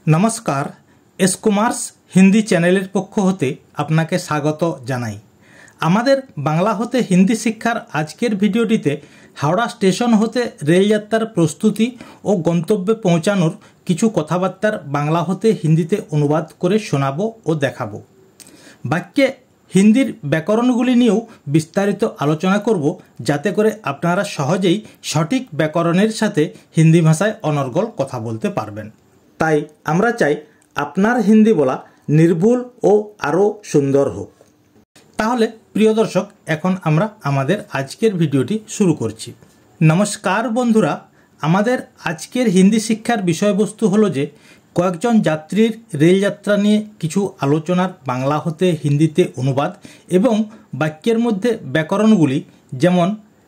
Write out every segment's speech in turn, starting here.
नमस्कार S Kumars Hindi चैनलेर पक्ष होते आपनाके स्वागत जानाई। आमादेर बांगला होते हिंदी शिक्षार आजकेर भिडियोटीते हावड़ा स्टेशन होते रेल यात्रार प्रस्तुति और गंतव्ये पौंछानोर किछु कथाबार्तार बांगला होते हिंदीते अनुवाद करे शोनाबो और देखाबो। बाक्ये हिंदीर व्याकरणगुली निয়েও विस्तारित आलोचना करब जाते करे आपनारा सहजेई सठिक व्याकरणेर साथे हिंदी भाषाय अनर्गल कथा बोलते पारबेन। ताई आमरा चाই আপনার हिंदी बोला निर्भुल और आरो सुंदर होक। ताहले प्रिय दर्शक এখন আমরা আমাদের আজকের ভিডিওটি শুরু করছি। নমস্কার বন্ধুরা, আমাদের আজকের হিন্দি শিক্ষার বিষয়বস্তু হলো যে কয়েকজন যাত্রীর রেল যাত্রা নিয়ে কিছু আলোচনার বাংলা হতে হিন্দিতে অনুবাদ এবং বাক্যের মধ্যে ব্যাকরণগুলি যেমন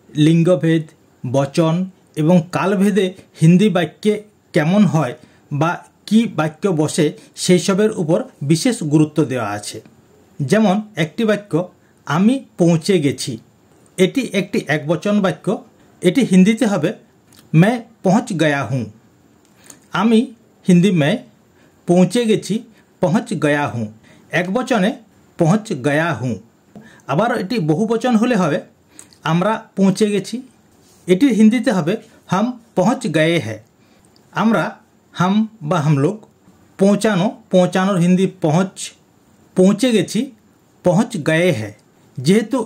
লিঙ্গভেদ, বচন এবং কালভেদে হিন্দি বাক্যে কেমন হয় বা কি বাক্য বসে সেই সবের উপর বিশেষ গুরুত্ব দেওয়া আছে। যেমন একটি বাক্য আমি পৌঁছে গেছি, এটি একটি একবচন বাক্য। এটি হিন্দিতে হবে मैं पहुंच गया हूँ। আমি হিন্দি में পৌঁছে গেছি पहुंच गया हूँ, একবচনে पहुंच गया हूँ। আবার এটি বহুবচন হলে হবে আমরা পৌঁছে গেছি, এটির হিন্দিতে হবে हम पहुंच गए हैं। আমরা हम বা हम लोग, পৌঁছানো পৌঁছানোর হিন্দি পৌঁছ, পৌঁছে গেছি পৌঁছ গয়ে হ্যাঁ। যেহেতু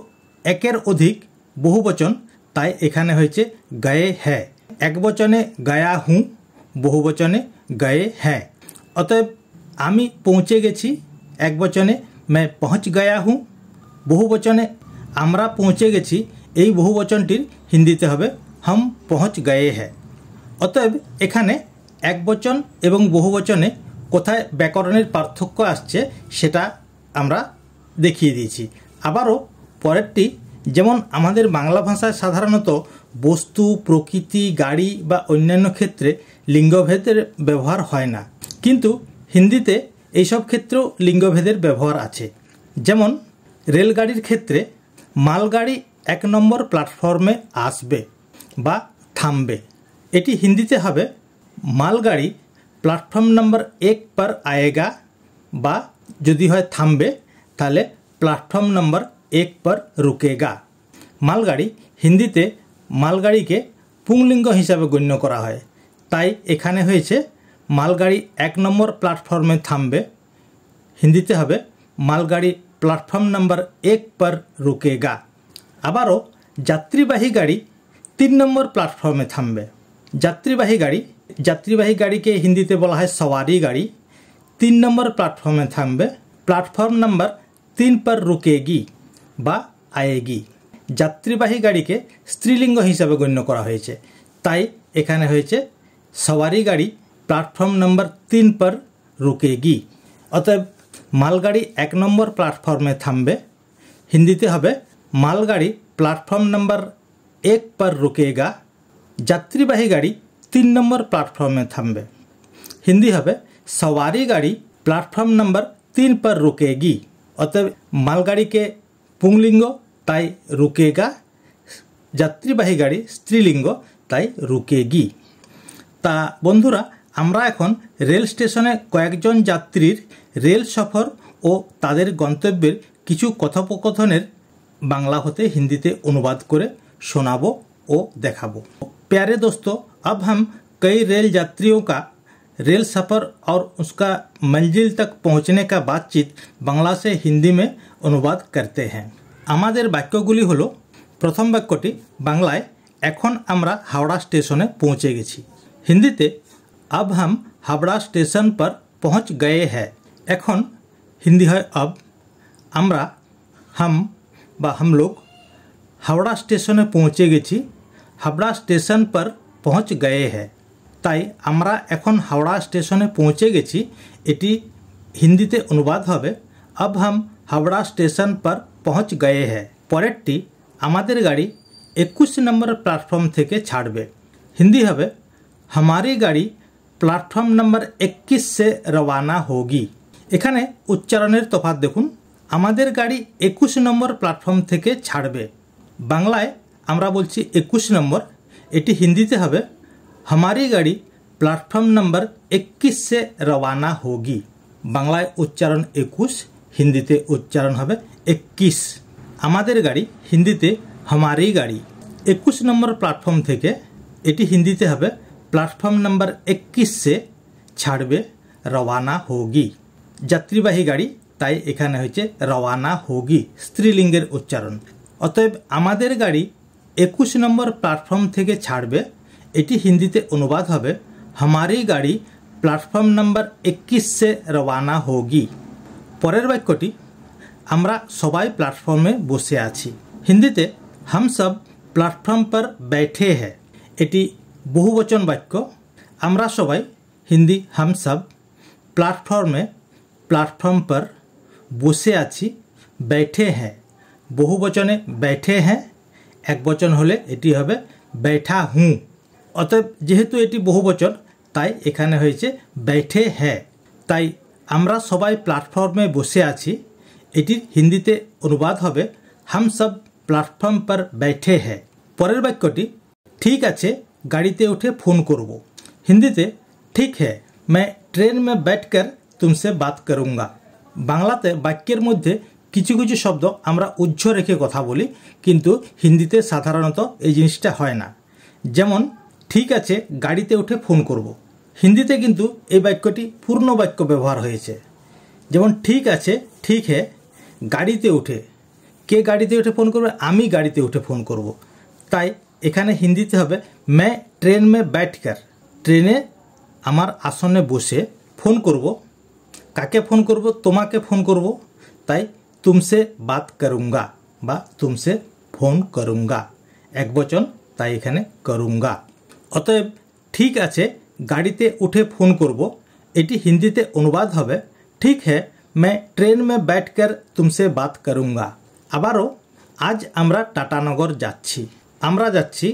একের অধিক বহুবচন তাই এখানে হয়েছে গয়ে হ্যাঁ। একবচনে গায়া হুঁ, বহুবচনে গয়ে হ্যাঁ। অতএব আমি পৌঁছে গেছি একবচনে मैं पहुंच गया हूँ, বহুবচনে আমরা পৌঁছে গেছি এই বহুবচনটির হিন্দিতে হবে हम पहुंच गए हैं। অতএব এখানে একবচন এবং বহুবচনে কোথায় ব্যাকরণের পার্থক্য আসছে সেটা আমরা দেখিয়ে দিয়েছি। আবারও পরেরটি, যেমন আমাদের বাংলা ভাষায় সাধারণত বস্তু, প্রকৃতি, গাড়ি বা অন্যান্য ক্ষেত্রে লিঙ্গভেদের ব্যবহার হয় না, কিন্তু হিন্দিতে এইসব ক্ষেত্রেও লিঙ্গভেদের ব্যবহার আছে। যেমন রেলগাড়ির ক্ষেত্রে মালগাড়ি 1 নম্বর প্ল্যাটফর্মে আসবে বা থামবে, এটি হিন্দিতে হবে मालगाड़ी प्लैटफर्म नम्बर 1 पर आएगा बा यदि है थामबे ताहले प्लैटफर्म नम्बर 1 पर रुकेगा। मालगाड़ी हिंदीते मालगाड़ी के पुंलिंग हिसाबे गण्य करा है, ताई एखाने हयेछे मालगाड़ी 1 नम्बर प्लैटफर्मे थामबे, हिंदीते हबे मालगाड़ी प्लैटफर्म नम्बर 1 पर रुकेगा। आबारो यात्रीबाही गाड़ी 3 नम्बर प्लैटफर्मे थामबे। যাত্রীবাহী গাড়িকে হিন্দিতে বলা হয় सवारी गाड़ी, 3 নম্বর প্ল্যাটফর্মে থামবে, প্ল্যাটফর্ম নাম্বার 3 पर रुकेगी বা আয়েগি। যাত্রীবাহী গাড়িকে স্ত্রীলিঙ্গ হিসাবে গণ্য করা হয়েছে, তাই এখানে হয়েছে सवारी गाड़ी প্ল্যাটফর্ম নাম্বার 3 पर रुकेगी। অতএব মালগাড়ি 1 নম্বর প্ল্যাটফর্মে থামবে, হিন্দিতে হবে মালগাড়ি প্ল্যাটফর্ম নাম্বার 1 पर रुकेगा। যাত্রীবাহী গাড়ি 3 নম্বর প্ল্যাটফর্মে থামবে, হিন্দি হবে सवारी गाड़ी प्लैटफॉर्म नंबर 3 पर रुकेगी। অতএব মালগাড়িকে পুংলিঙ্গ তাই রুকেগা, যাত্রীবাহী গাড়ি স্ত্রীলিঙ্গ তাই রুকেগি। তা বন্ধুরা, আমরা এখন রেল স্টেশনে কয়েকজন যাত্রীর রেল সফর ও তাদের গন্তব্যের কিছু কথোপকথনের বাংলা হতে হিন্দিতে অনুবাদ করে শোনাবো ও দেখাবো। प्यारे दोस्तों, अब हम कई रेल यात्रियों का रेल सफ़र और उसका मंजिल तक पहुंचने का बातचीत बांग्ला से हिंदी में अनुवाद करते हैं। আমাদের বাক্যগুলি হলো, প্রথম বাক্যটি বাংলায় এখন আমরা হাওড়া স্টেশনে পৌঁছে গেছি, হিন্দিতে अब हम हावड़ा स्टेशन पर पहुंच गए हैं। এখন হিন্দি হয় अब, আমরা हम বা हम लोग हावड़ा स्टेशने पहुंचे গেছি, हावड़ा स्टेशन पर पहुंच गए हैं। তাই আমরা এখন হাওড়া স্টেশনে পৌঁছে গেছি, এটি হিন্দিতে অনুবাদ হবে अब हम हावड़ा स्टेशन पर पहुंच गए हैं। পরেরটি আমাদের গাড়ি 21 নম্বর প্ল্যাটফর্ম থেকে ছাড়বে, হিন্দি হবে हमारी गाड़ी प्लैटफॉर्म नंबर 21 से रवाना होगी। এখানে উচ্চারণের তফাৎ দেখুন, আমাদের গাড়ি 21 নম্বর প্ল্যাটফর্ম থেকে ছাড়বে, বাংলায় আমরা বলছি 21 নম্বর, এটি হিন্দিতে হবে हमारी गाड़ी प्लेटफॉर्म नंबर 21 से रवाना होगी। বাংলায় উচ্চারণ 21, হিন্দিতে উচ্চারণ হবে 21। আমাদের গাড়ি হিন্দিতে हमारी গাড়ি 21 নম্বর প্ল্যাটফর্ম থেকে, এটি হিন্দিতে হবে প্ল্যাটফর্ম নাম্বার 21 से ছাড়বে রওয়ানা হোগি। যাত্রীবাহী গাড়ি, তাই এখানে হচ্ছে রওয়ানা হোগি স্ত্রীলিঙ্গের উচ্চারণ। অতএব আমাদের গাড়ি 21 নম্বর প্ল্যাটফর্ম থেকে ছাড়বে, এটি হিন্দিতে অনুবাদ হবে हमारी গাড়ি প্ল্যাটফর্ম নাম্বার 21 से রওয়ানা হোগি। পরের বাক্যটি, আমরা সবাই প্ল্যাটফর্মে বসে আছি। হিন্দিতে हम सब প্ল্যাটফর্ম पर बैठे हैं। এটি বহুবচন বাক্য। আমরা সবাই, হিন্দি हम सब, প্ল্যাটফর্ম पर বসে আছি, बैठे हैं বহুবচনে बैठे हैं, একবচন হলে এটি হবে बैठा हूँ। অতএব যেহেতু এটি বহুবচন, তাই এখানে হয়েছে बैठे हैं। তাই আমরা সবাই প্ল্যাটফর্মে বসে আছি, এটির হিন্দিতে অনুবাদ হবে हम सब প্ল্যাটফর্ম पर बैठे हैं। পরের বাক্যটি, ঠিক আছে গাড়িতে উঠে ফোন করব। হিন্দিতে ঠিক है मैं ट्रेन में बैठकर तुमसे बात करूँगा। বাংলাতে বাক্যের মধ্যে কিছু কিছু শব্দ আমরা উজ্জ্ব রেখে কথা বলি, কিন্তু হিন্দিতে সাধারণত এই জিনিসটা হয় না। যেমন ঠিক আছে গাড়িতে উঠে ফোন করব। হিন্দিতে কিন্তু এই বাক্যটি পূর্ণ বাক্য ব্যবহার হয়েছে। যেমন ঠিক আছে, ঠিক है, গাড়িতে উঠে, কে গাড়িতে উঠে ফোন করবে? আমি গাড়িতে উঠে ফোন করব। তাই এখানে হিন্দিতে হবে मैं ट्रेन में बैठकर, ট্রেনে আমার আসনে বসে ফোন করব। কাকে ফোন করব? তোমাকে ফোন করব। তাই तुमसे बात करूँगा বা तुमसे ফোন करूँगा একবচন, তাই এখানে करूँगा। অতএব ঠিক আছে গাড়িতে উঠে ফোন করব, এটি হিন্দিতে অনুবাদ হবে ঠিক है मैं ट्रेन में बैठकर तुमसे बात करूँगा। আবারও আজ আমরা টাটানগর যাচ্ছি। আমরা যাচ্ছি,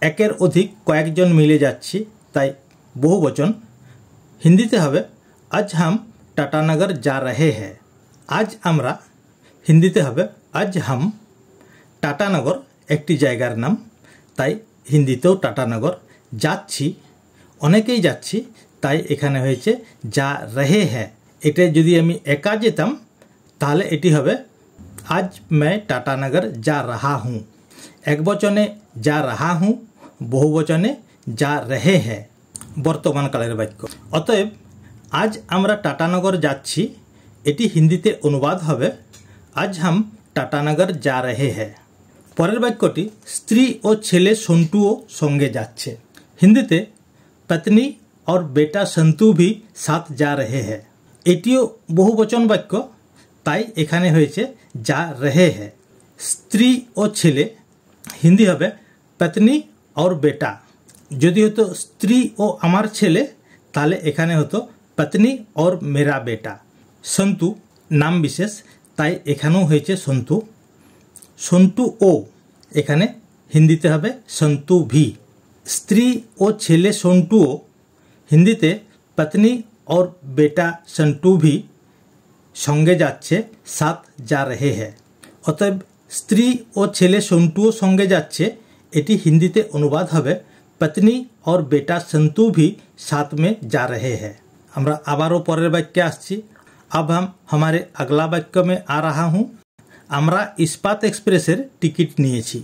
একের অধিক কয়েকজন মিলে যাচ্ছি, তাই বহুবচন। হিন্দিতে হবে আজ হাম টাটানগর যা রহে হ্যাঁ। আজ আমরা, হিন্দিতে হবে আজ হাম। টাটানগর একটি জায়গার নাম, তাই হিন্দিতেও টাটানগর। যাচ্ছি, অনেকেই যাচ্ছি, তাই এখানে হয়েছে যা রহে হ্যাঁ। এটা যদি আমি একা যেতাম তাহলে এটি হবে आज मैं टाटानगर जा रहा हूँ। একবচনে যা রাহা হুঁ, বহুবচনে যা রহে হ্যাঁ, বর্তমান কালের বাক্য। অতএব আজ আমরা টাটানগর যাচ্ছি, এটি হিন্দিতে অনুবাদ হবে আজ হাম টাটানগর যা রহে হ্যাঁ। পরের বাক্যটি, স্ত্রী ও ছেলে সন্টুও সঙ্গে যাচ্ছে। হিন্দিতে পত্নী और बेटा संतु भी साथ जा रहे हैं। এটিও বহুবচন বাক্য, তাই এখানে হয়েছে যা রহে হ্যাঁ। স্ত্রী ও ছেলে, হিন্দি হবে পত্নী और बेटा। যদি হতো স্ত্রী ও আমার ছেলে, তাহলে এখানে হতো পত্নী और मेरा बेटा। সন্তু নাম বিশেষ, তাই এখানেও হয়েছে সন্তু। সন্তু ও, এখানে হিন্দিতে হবে সন্তু ভি। স্ত্রী ও ছেলে সন্টুও, হিন্দিতে পত্নী और बेटा संटू भी সঙ্গে যাচ্ছে, সাথ যা রহে হ্যাঁ। অতএব স্ত্রী ও ছেলে সন্টুও সঙ্গে যাচ্ছে, এটি হিন্দিতে অনুবাদ হবে পত্নী और बेटा संतु भी साथ में जा रहे हैं। আমরা আবারও পরের বাক্যে আসছি। अब हम हमारे अगला वाक्य में आ रहा हूँ। আমরা ইস্পাত এক্সপ্রেসের টিকিট নিয়েছি।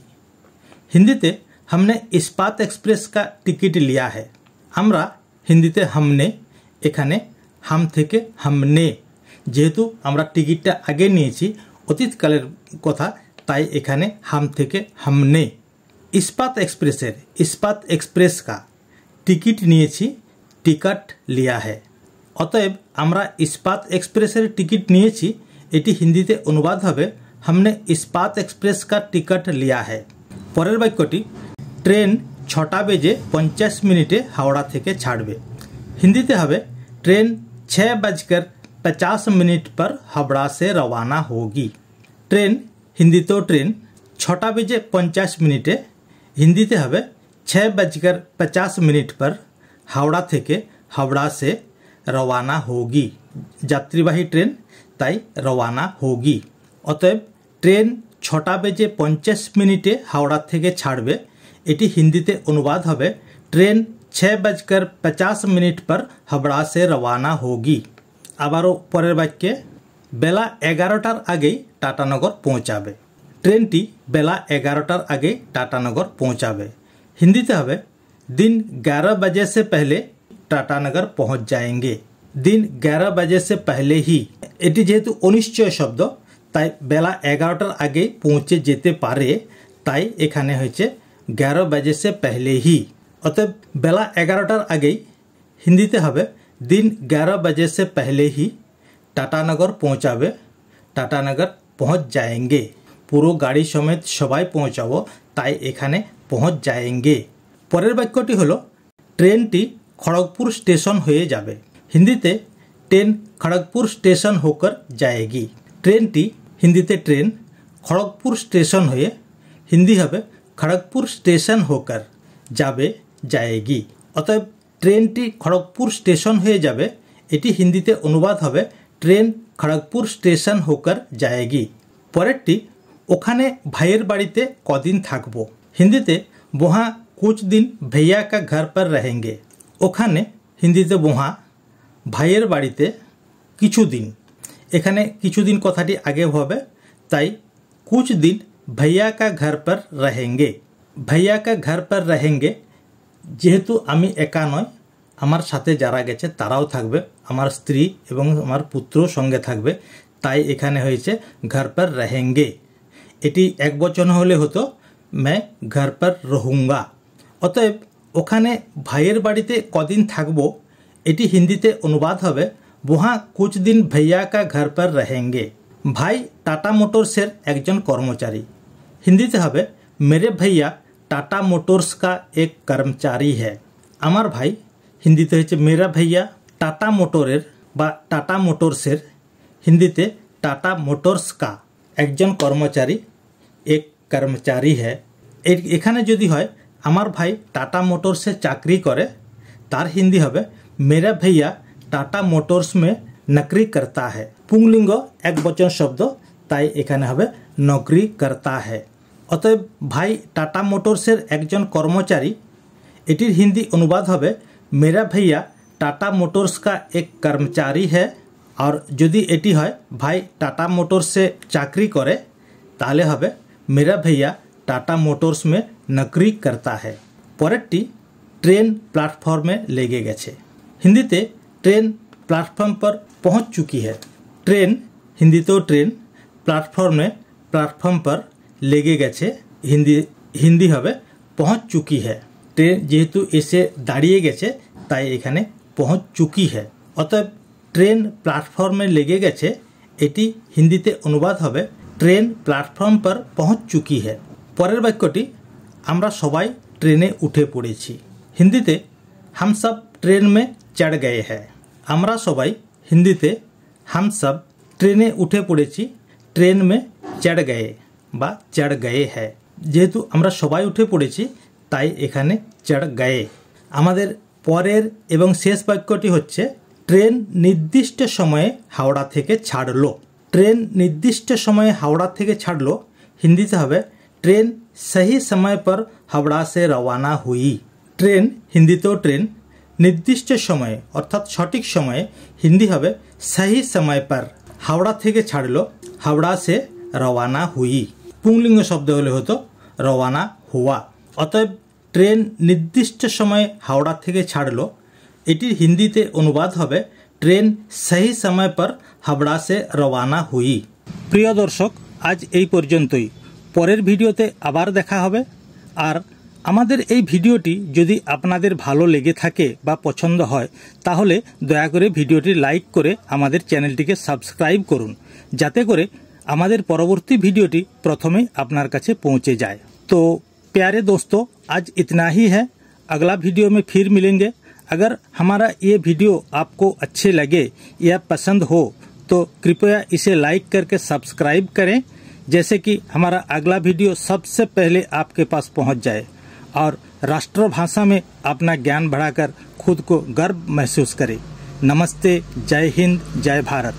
হিন্দিতে हमने इस्पात एक्सप्रेस का टिकट लिया है। আমরা, হিন্দিতে हमने, এখানে হাম থেকে हमने, যেহেতু আমরা টিকিটটা আগে নিয়েছি, অতীতকালের কথা, তাই এখানে হাম থেকে हमने। ইস্পাত এক্সপ্রেসের, ইস্পাত এক্সপ্রেস কা, টিকিট নিয়েছি, টিকট লিয়া है। অতএব আমরা ইস্পাত এক্সপ্রেসের টিকিট নিয়েছি, এটি হিন্দিতে অনুবাদ হবে हमने इस्पात एक्सप्रेस का टिकट लिया है। পরের বাক্যটি, ট্রেন 6টা বেজে 50 মিনিটে হাওড়া থেকে ছাড়বে। হিন্দিতে হবে ट्रेन 6:50 पर हावड़ा से रवाना होगी। ट्रेन, হিন্দিতেও ট্রেন, 6টা বেজে 50 মিনিটে, হিন্দিতে হবে 6:50 पर হাওড়া থেকে, হাওড়া से रवाना होगी। যাত্রীবাহী ট্রেন, তাই রওয়ানা হোগি। অতএব ট্রেন 6টা বেজে 50 মিনিটে হাওড়া থেকে ছাড়বে, এটি হিন্দিতে অনুবাদ হবে ট্রেন 6:50 पर हावड़ा से रवाना होगी। আবারও পরের বাক্যে বেলা 11টার আগেই টাটানগর পৌঁছাবে। ট্রেনটি বেলা 11টার আগেই টাটানগর পৌঁছাবে। হিন্দিতে হবে दिन 11 बजे से पहले টাটানগর পৌঁছ जाएंगे। दिन 11 बजे से पहले ही, এটি যেহেতু অনিশ্চয় শব্দ তাই বেলা 11টার আগে পৌঁছে যেতে পারে, তাই এখানে হয়েছে 11 बजे से पहले ही। অতএব বেলা 11টার আগেই হিন্দিতে হবে दिन 11 बजे से पहले ही টাটানগর পৌঁছাবে, টাটানগর পৌঁছ जाएंगे। পুরো গাড়ি সমেত সবাই পৌঁছাবো, তাই এখানে পৌঁছ जाएंगे। পরের বাক্যটি হলো ট্রেনটি খড়গপুর স্টেশন হয়ে যাবে। হিন্দিতে ট্রেন খড়গপুর স্টেশন হোকর যায়গি। ট্রেনটি হিন্দিতে ট্রেন খড়গপুর স্টেশন হয়ে, হিন্দি হবে খড়গপুর স্টেশন হোকর যাবে যায়গি। অতএব ট্রেনটি খড়গপুর স্টেশন হয়ে যাবে, এটি হিন্দিতে অনুবাদ হবে ট্রেন খড়গপুর স্টেশন হোকর যায়গি। পরেরটি ওখানে ভাইয়ের বাড়িতে কদিন থাকবো। হিন্দিতে वहाँ कुछ दिन भैया का घर पर रहेंगे। ওখানে হিন্দিতে वहाँ ভাইয়ের বাড়িতে কিছুদিন, এখানে কিছুদিন কথাটি আগে হবে, তাই कुछ दिन भैया का घर पर रहेंगे। भैया का घर पर रहेंगे যেহেতু আমি একা নয়, আমার সাথে যারা গেছে তারাও থাকবে, আমার স্ত্রী এবং আমার পুত্র সঙ্গে থাকবে, তাই এখানে হয়েছে घर पर रहेंगे। এটি একবচন হলে হতো मैं घर पर रहूँगा। অতএব ওখানে ভাইয়ের বাড়িতে কদিন থাকবো, এটি হিন্দিতে অনুবাদ হবে वहाँ कुछ दिन भैया का घर पर रहेंगे। ভাই টাটা মোটরসের একজন কর্মচারী। হিন্দিতে হবে मेरे भैया टाटा मोटर्स का एक कर्मचारी है। আমার ভাই, হিন্দিতে হচ্ছে मेरा भैया, টাটা মোটরের বা টাটা মোটরসের, হিন্দিতে টাটা মোটরস का একজন কর্মচারী, এক কর্মচারী হ্যাঁ। এখানে যদি হয় আমার ভাই টাটা মোটরসে চাকরি করে, তার হিন্দি হবে मेरा भैया टाटा मोटर्स में नौकरी करता है। পুংলিঙ্গ একবচন শব্দ, তাই এখানে হবে নকরি করতা है। অতএব ভাই টাটা মোটরসের একজন কর্মচারী, এটির হিন্দি অনুবাদ হবে मेरा भैया टाटा मोटर्स का एक कर्मचारी है। আর যদি এটি হয় ভাই টাটা মোটরসে চাকরি করে, তাহলে হবে मेरा भैया टाटा मोटर्स में नौकरी करता है। পরেরটি ট্রেন প্ল্যাটফর্মে লেগে গেছে। হিন্দিতে ট্রেন প্ল্যাটফর্ম पर पहुंच चुकी है। ট্রেন হিন্দিতেও ট্রেন, প্ল্যাটফর্ম पर লেগে গেছে, হিন্দি হবে पहुंच चुकी है। ট্রেন যেহেতু এসে দাঁড়িয়ে গেছে, তাই এখানে पहुंच चुकी है। অতএব ট্রেন প্ল্যাটফর্মে লেগে গেছে, এটি হিন্দিতে অনুবাদ হবে ট্রেন প্ল্যাটফর্ম पर पहुंच चुकी है। পরের বাক্যটি আমরা সবাই ট্রেনে উঠে পড়েছি। হিন্দিতে हम सब ट्रेन में चढ़ गए हैं। আমরা সবাই, হিন্দিতে हम सब ট্রেনে উঠে পড়েছি, ট্রেন में चढ़ गए বা चढ़ गए हैं। যেহেতু আমরা সবাই উঠে পড়েছি, তাই এখানে चढ़ गए। আমাদের পরের এবং শেষ বাক্যটি হচ্ছে ট্রেন নির্দিষ্ট সময়ে হাওড়া থেকে ছাড়লো। ট্রেন নির্দিষ্ট সময়ে হাওড়া থেকে ছাড়লো, হিন্দিতে হবে ট্রেন सही समय पर हावड़ा से रवाना हुई। ট্রেন হিন্দিতেও ট্রেন, নির্দিষ্ট সময়ে অর্থাৎ সঠিক সময়ে, হিন্দি হবে सही समय पर। হাওড়া থেকে ছাড়লো, হাওড়া সে রওয়ানা হুই। পুংলিঙ্গ শব্দ হলে হতো রওয়ানা হুয়া। অতএব ট্রেন নির্দিষ্ট সময়ে হাওড়া থেকে ছাড়লো, এটির হিন্দিতে অনুবাদ হবে ট্রেন सही समय पर हावड़ा से रवाना हुई। প্রিয় দর্শক, আজ এই পর্যন্তই। পরের ভিডিওতে আবার দেখা হবে। আর আমাদের এই ভিডিওটি যদি আপনাদের ভালো লেগে থাকে বা পছন্দ হয়, তাহলে দয়া করে ভিডিওটি লাইক করে আমাদের চ্যানেলটিকে সাবস্ক্রাইব করুন, যাতে করে আমাদের পরবর্তী ভিডিওটি প্রথমে আপনার কাছে पहुंचे जाए। तो प्यारे दोस्तों, आज इतना ही है। अगला वीडियो में फिर मिलेंगे। अगर हमारा ये वीडियो आपको अच्छे लगे या पसंद हो, तो कृपया इसे लाइक करके सब्सक्राइब करें, जैसे कि हमारा अगला वीडियो सबसे पहले आपके पास पहुंच जाए और राष्ट्रभाषा में अपना ज्ञान बढ़ाकर खुद को गर्व महसूस करें। नमस्ते, जय हिंद, जय भारत।